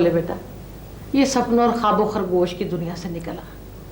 ले बेटा, ये सपनों और ख्वाबों खरगोश की दुनिया से निकला।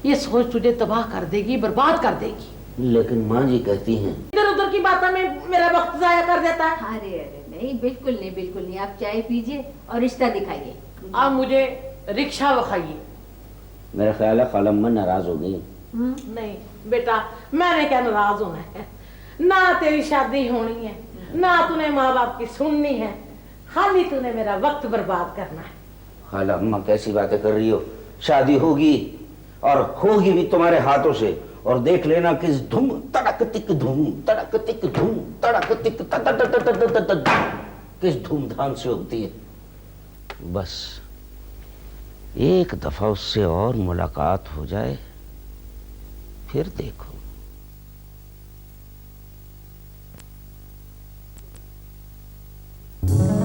ये सोच तुझे तबाह कर देगी, बर्बाद कर देगी। लेकिन माँ जी कहती हैं इधर उधर की बातों में मेरा वक्त जाया कर देता है। अरे अरे नहीं, बिल्कुल नहीं, बिल्कुल नहीं। आप चाय पीजिए और रिश्ता दिखाइए। आप मुझे रिक्शा दिखाइए। मेरा ख्याल है खालम्मा नाराज हो गई। नहीं बेटा, मैंने क्या नाराज होना है। ना तेरी शादी होनी है, ना तूने माँ बाप की सुननी है, खाली तूने मेरा वक्त बर्बाद करना है। खालम्मा कैसी बातें कर रही हो? शादी होगी और होगी भी तुम्हारे हाथों से। और देख लेना किस धूम तड़क तिक धूम तड़क तिक धूम तड़क तिक किस धूमधाम से होती है। बस एक दफा उससे और मुलाकात हो जाए, फिर देखो।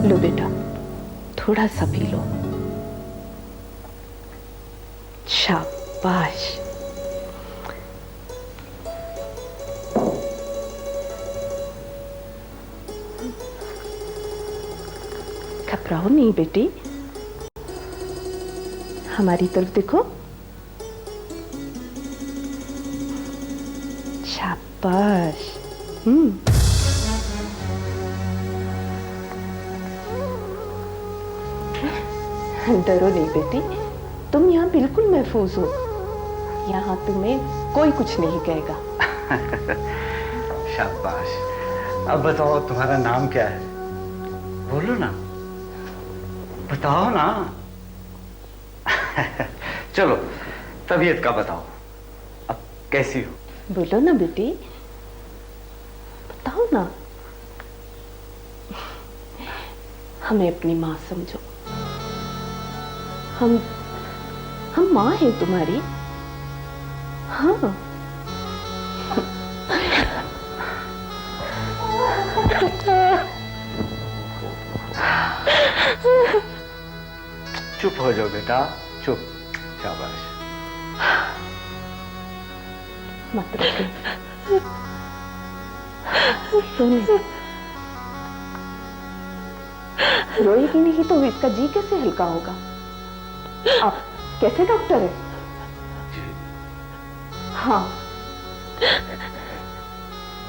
लो बेटा, थोड़ा सा पी लो। शाबाश। घबराओ नहीं बेटी, हमारी तरफ देखो। शाबाश। डरो नहीं बेटी, तुम यहाँ बिल्कुल महफूज हो। यहाँ तुम्हें कोई कुछ नहीं कहेगा। शाबाश। अब बताओ तुम्हारा नाम क्या है? बोलो ना, बताओ ना। चलो तबीयत का बताओ, अब कैसी हो? बोलो ना बेटी, बताओ ना। हमें अपनी माँ समझो। हम माँ हैं तुम्हारी। हाँ। चुप हो जाओ बेटा, चुप। शाबाश। मत रोको। रोने। रोएगी नहीं तो इसका जी कैसे हल्का होगा? आप कैसे डॉक्टर हैं? हाँ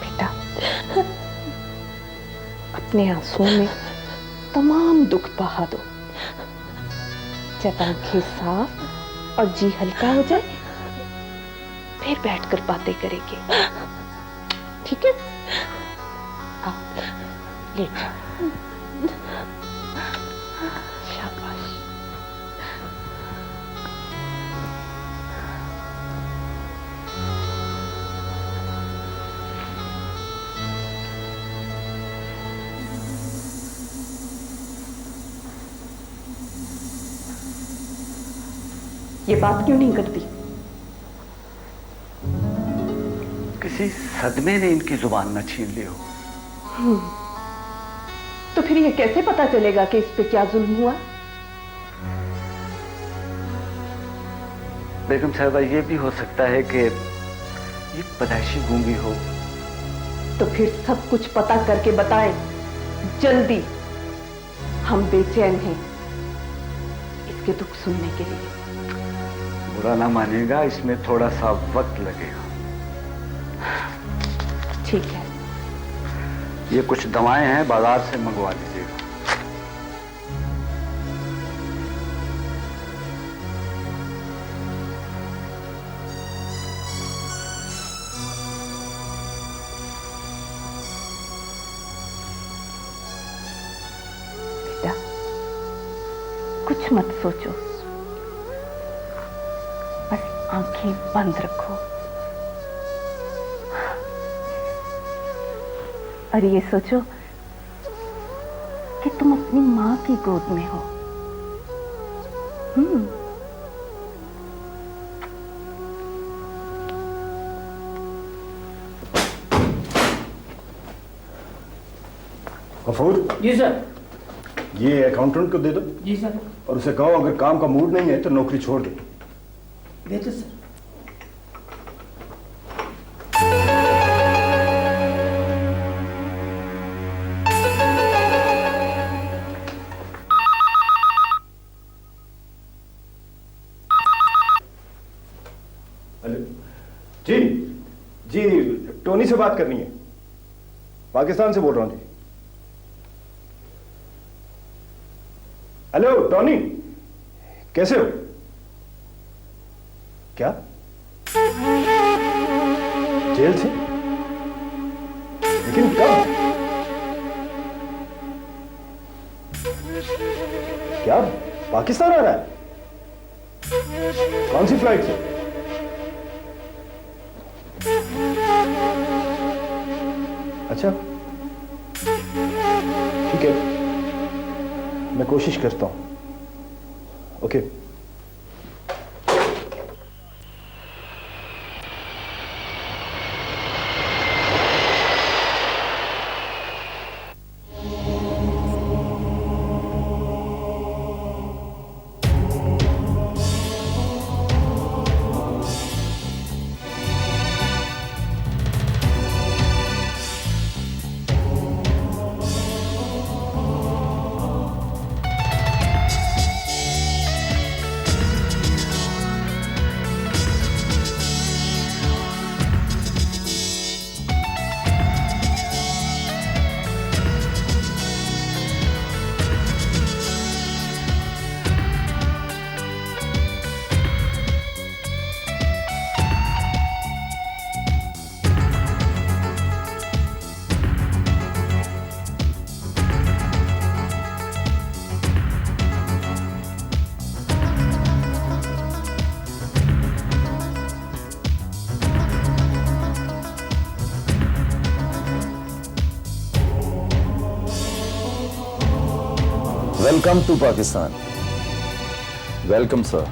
बेटा, अपने आंसुओं में तमाम दुख बहा दो। जब आंखें साफ और जी हल्का हो जाए, फिर बैठकर बातें करेंगे, ठीक है? आप लेट जाओ। शाबाश। ये बात क्यों नहीं करती? किसी सदमे ने इनकी जुबान न छीन ली हो। तो फिर ये कैसे पता चलेगा कि इस पे क्या जुल्म हुआ? बेगम साहबा, ये भी हो सकता है कि ये पैदाइशी गूंगी हो। तो फिर सब कुछ पता करके बताएं, जल्दी। हम बेचैन हैं इसके दुख सुनने के लिए। बुरा ना मानिएगा, इसमें थोड़ा सा वक्त लगेगा। ठीक है। ये कुछ दवाएं हैं, बाजार से मंगवा लीजिएगा। बेटा, कुछ मत सोचो, बस आंखें बंद रखो और ये सोचो कि तुम अपनी माँ की गोद में हो। गफूर। जी सर। ये अकाउंटेंट को दे दो। जी सर। और उसे कहो अगर काम का मूड नहीं है तो नौकरी छोड़ दे। देते सर। जी जी, टोनी से बात करनी है। पाकिस्तान से बोल रहा हूं जी। हेलो टोनी, कैसे हो? क्या जेल से? लेकिन कब? क्या पाकिस्तान आ रहा है? कौन सी फ्लाइट से? अच्छा, ठीक है, मैं कोशिश करता हूं। Okay. Welcome to Pakistan. Welcome sir.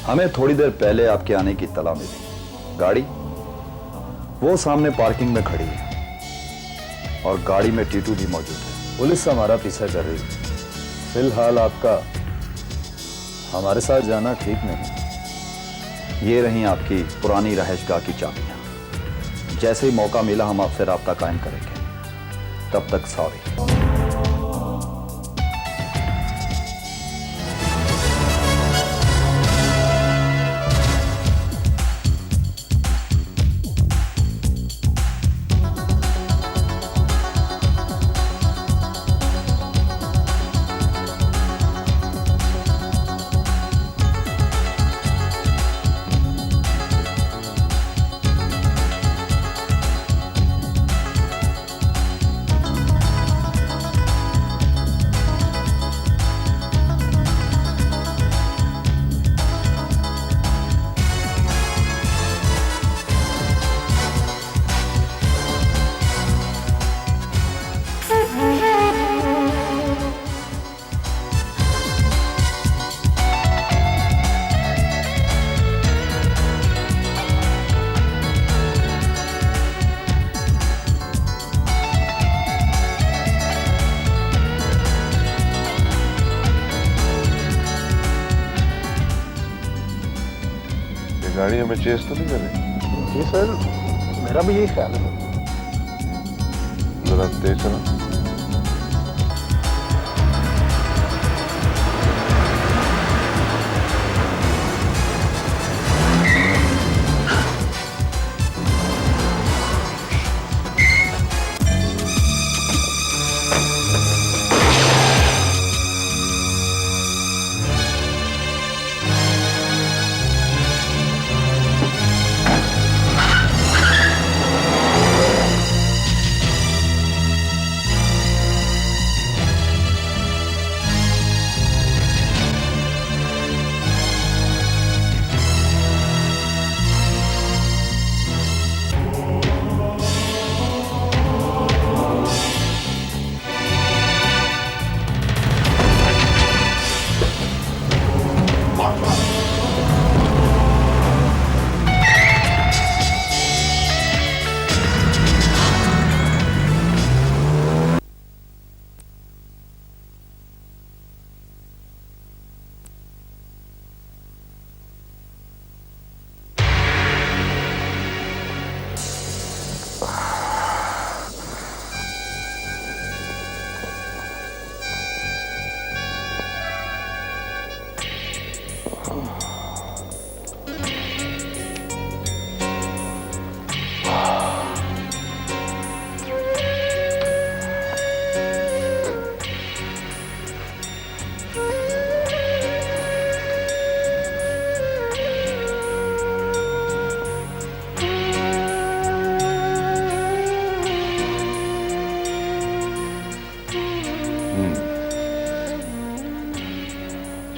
हमें थोड़ी देर पहले आपके आने की इत्तला मिली। गाड़ी वो सामने पार्किंग में खड़ी है और गाड़ी में टीटू भी मौजूद है। पुलिस हमारा पीछा कर रही है। फिलहाल आपका हमारे साथ जाना ठीक नहीं। ये रही आपकी पुरानी रहायशगाह की चाबियां। जैसे ही मौका मिला हम आपसे राब्ता कायम करेंगे। तब तक सॉरी। गाड़ी हमें चेस तो नहीं कर रही? जी सर, मेरा भी यही ख्याल है। जरा तेज चला।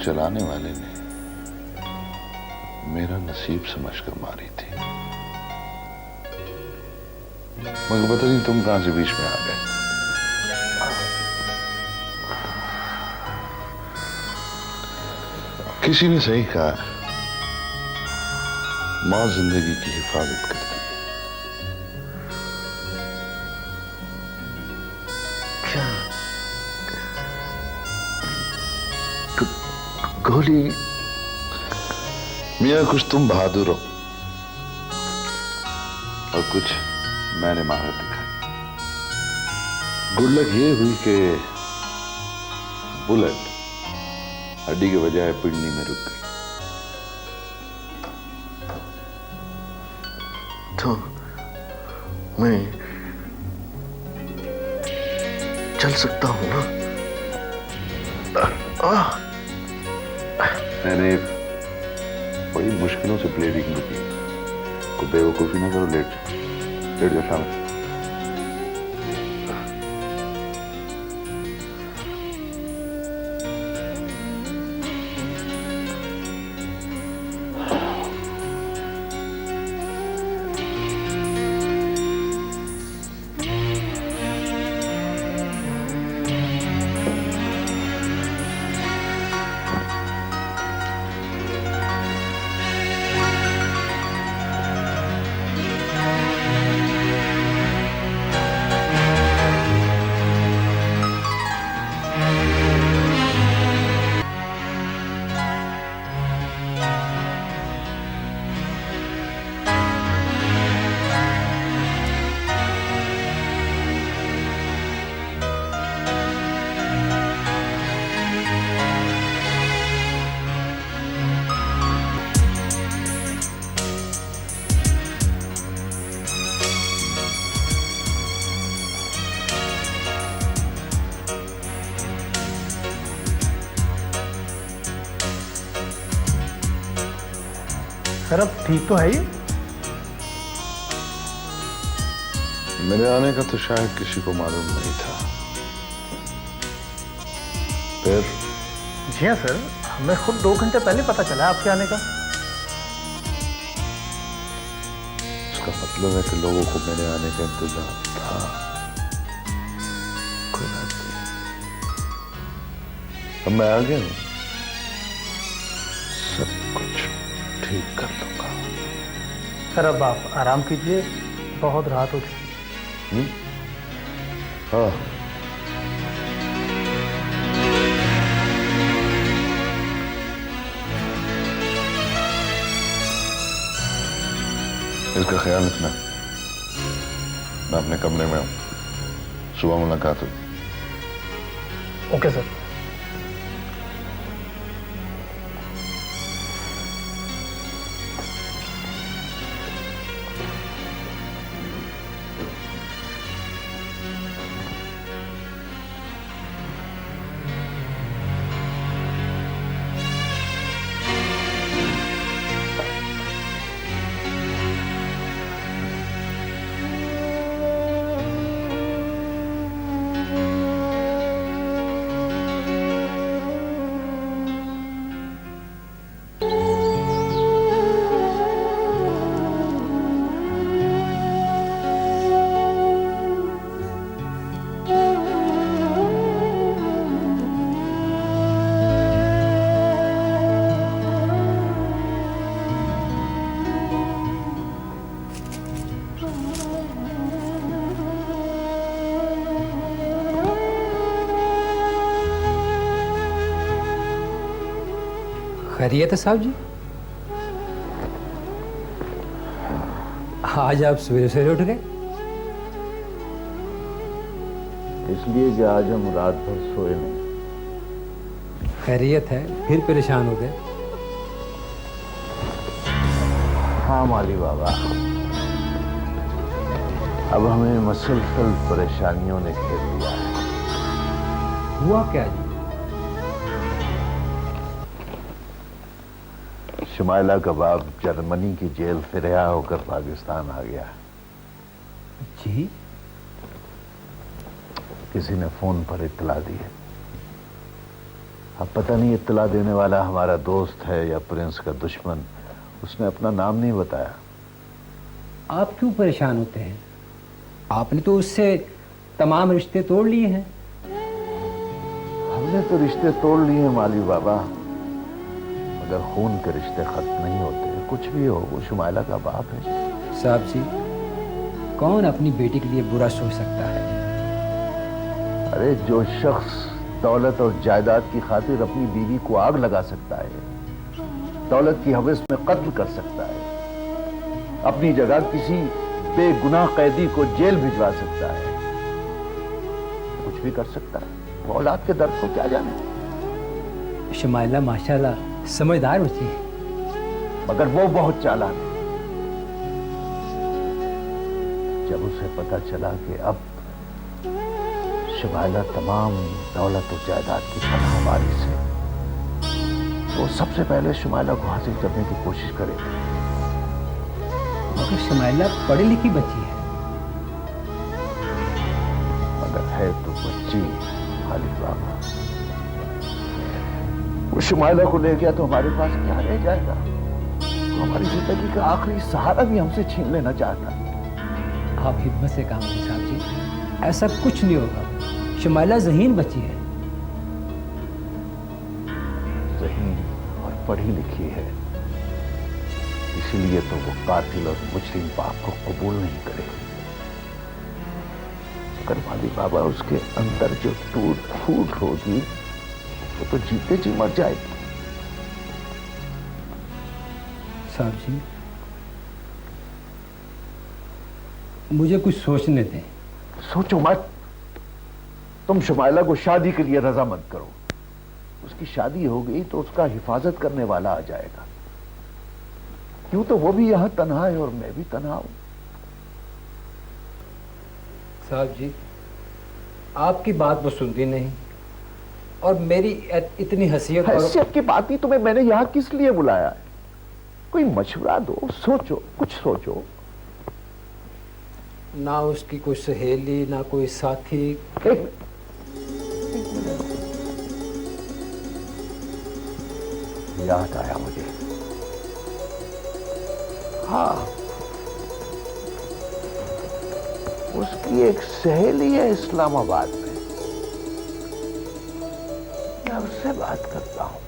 चलाने वाले ने मेरा नसीब समझकर मारी थी, मगर पता नहीं तुम कहां से बीच में आ गए। किसी ने सही कहा, मां जिंदगी की हिफाजत करती है। गोली मियां, कुछ तुम बहादुर हो और कुछ मैंने महारत दिखाई। गुड लक ये हुई कि बुलेट हड्डी के बजाय पिंडली में रुक गई। तो मैं चल सकता हूं ना? मैंने बड़ी मुश्किलों से ब्लेडिंग रुकी। कोई बेवकूफी ना करो, लेट जाओ सामने। सर अब ठीक तो है ये? मेरे आने का तो शायद किसी को मालूम नहीं था। फिर जी हाँ सर, हमें खुद 2 घंटे पहले पता चला आपके आने का। इसका मतलब है कि लोगों को मेरे आने का इंतजार था। कोई बात नहीं, अब मैं आ गया हूं, सब कुछ ठीक कर लूंगा। सर अब आप आराम कीजिए, बहुत रात हो चुकी। हाँ, इसका ख्याल रखना। मैं अपने कमरे में हूं, सुबह मुलाकात होगी। Okay sir. खैरियत है साहब जी? आज आप सवेरे सवेरे उठ गए? इसलिए कि आज हम रात भर सोए नहीं। खैरियत है, फिर परेशान हो गए? हाँ माली बाबा, अब हमें मसलसल परेशानियों ने घेर लिया है। हुआ क्या जी? शमाइला कबाब जर्मनी की जेल से रिहा होकर पाकिस्तान आ गया। जी? किसी ने फोन पर इत्तला दी है। अब पता नहीं इत्तला देने वाला हमारा दोस्त है या प्रिंस का दुश्मन। उसने अपना नाम नहीं बताया। आप क्यों परेशान होते हैं? आपने तो उससे तमाम रिश्ते तोड़ लिए हैं। हमने तो रिश्ते तोड़ लिए हैं माली बाबा, मगर खून के रिश्ते खत्म नहीं होते। कुछ भी हो, वो शुमाइला का बाप है। साहब जी, कौन अपनी बेटी के लिए बुरा सोच सकता है? अरे जो शख्स दौलत और जायदाद की खातिर अपनी बीवी को आग लगा सकता है, दौलत की हवस में कत्ल कर सकता है, अपनी जगह किसी बेगुनाह कैदी को जेल भिजवा सकता है, कुछ भी कर सकता है। वो औलाद के दर्द को क्या जाने। शुमाइला माशाल्लाह समझदार बच्ची है, मगर वो बहुत चालाक है। जब उसे पता चला कि अब शुमाइला तमाम दौलत और जायदाद की पनाह वारिस है, तो सबसे पहले शुमाइला को हासिल करने की कोशिश करेगा। मगर शुमाइला पढ़ी लिखी बच्ची है। मगर है तो बच्ची खाली बाबा। वो शुमाइला को ले गया तो हमारे पास क्या रह जाएगा? तो हमारी जिंदगी का आखिरी सहारा भी हमसे छीन लेना चाहता। आप हिम्मत से काम करें साहब जी, ऐसा कुछ नहीं होगा। शुमाइला ज़हीन बच्ची है। ज़हीन और पढ़ी लिखी है, इसलिए तो वो कातिल और मुजरिम बाप को कबूल नहीं करेगी। अगर माली बाबा उसके अंदर जो टूट फूट होगी, वो तो जीते जी मर जाएगी। साहब जी, मुझे कुछ सोचने दें। सोचो मत। तुम शुमाइला को शादी के लिए रजा मत करो। उसकी शादी हो गई तो उसका हिफाजत करने वाला आ जाएगा। क्यों तो वो भी यहां तन्हा है और मैं भी तन्हा हूं। साहब जी, आपकी बात वो सुनती नहीं, और मेरी इतनी हैसियत की बात ही तुम्हें मैंने यहां किस लिए बुलाया है? कोई मशवरा दो, सोचो, कुछ सोचो। ना उसकी कोई सहेली, ना कोई साथी। याद आया मुझे। हाँ, उसकी एक सहेली है इस्लामाबाद में। मैं उससे बात करता हूं।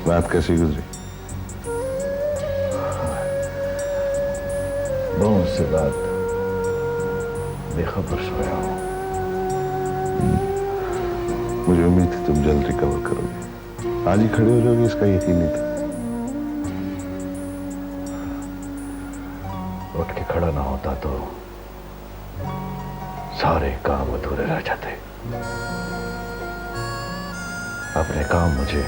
बात कैसी गुजरी? बहुत से बात बेखबर सोया हो। मुझे उम्मीद थी तुम जल्द रिकवर करोगे। आज ही खड़े हो जाओगे, इसका यकीन नहीं था। उठ के खड़ा ना होता तो सारे काम अधूरे रह जाते। अपने काम मुझे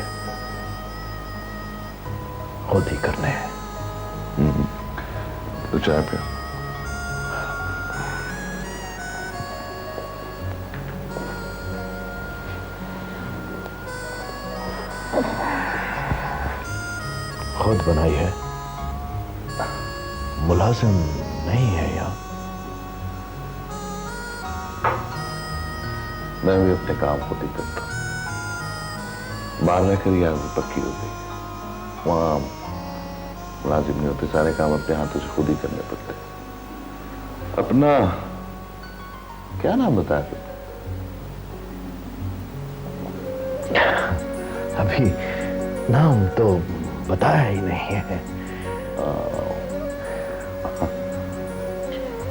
खुद ही करने हैं। तो चाय पियो। खुद बनाई है, मुलाजिम नहीं है यहां। मैं भी अपने काम खुद ही करता हूं। बाहर रहकर यार पक्की हो गई। वहां मुलाजिम नहीं होते, सारे काम अपने हाथों से खुद ही करने पड़ते। अपना क्या नाम बताया तुम? अभी नाम तो बताया ही नहीं है।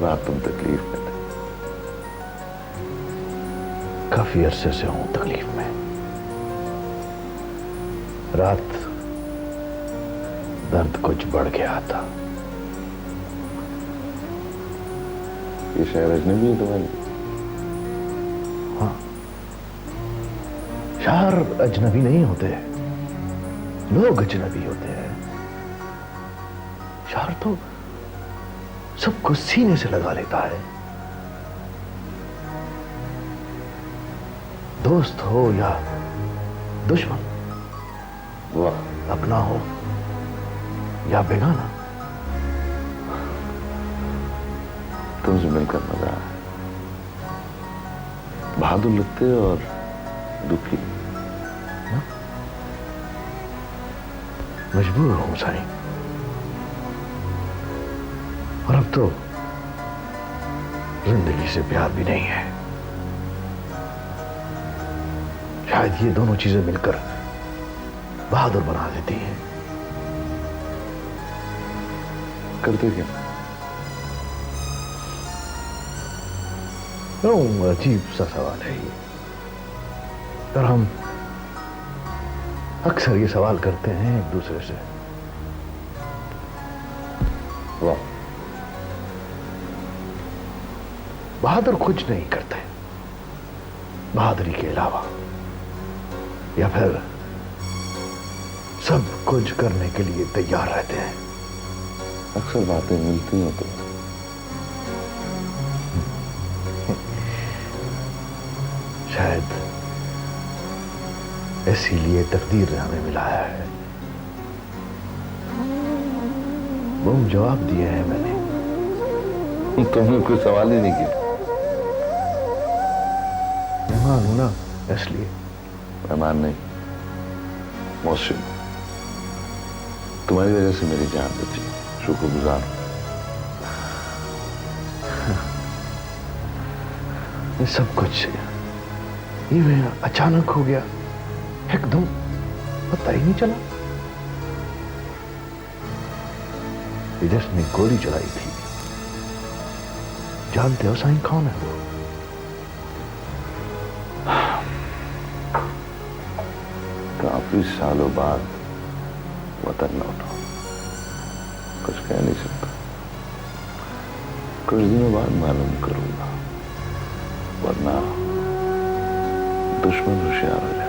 रात तुम तकलीफ में थे। काफी अरसे से हूं तकलीफ में। रात दर्द कुछ बढ़ गया था। ये शहर अजनबी है तुम्हारे? हाँ, शहर अजनबी नहीं होते, लोग अजनबी होते हैं। शहर तो सबको सीने से लगा लेता है। दोस्त हो या दुश्मन वाह, अपना हो या बेगाना, तुमसे मिलकर मजा आया। बहादुर लगते हो और दुखी। मजबूर हूं साईं, और अब तो जिंदगी से प्यार भी नहीं है। शायद ये दोनों चीजें मिलकर बहादुर बना देती हैं। करते क्या? अजीब सा सवाल है ये, और हम अक्सर ये सवाल करते हैं एक दूसरे से। वाह, बहादुर कुछ नहीं करते बहादुरी के अलावा, या फिर सब कुछ करने के लिए तैयार रहते हैं। अक्सर बातें मिलती हैं तो शायद इसीलिए तकदीर ने हमें मिलाया है। वो जवाब दिए हैं मैंने। तुमने कोई सवाल ही नहीं किया। मेहमान हूं ना, इसलिए। मेहमान नहीं, मौसम। तुम्हारी वजह से मेरी जान बची, शुक्रगुजार। ये सब कुछ ये मैं अचानक हो गया, एकदम पता ही नहीं चला। ये जिसने गोली चलाई थी, जानते हो साईं कौन है वो? काफी सालों बाद वतन लौटा, कुछ कह नहीं सकता। कुछ दिनों बाद मालूम करूंगा, वरना दुश्मन होशियार हो जाए।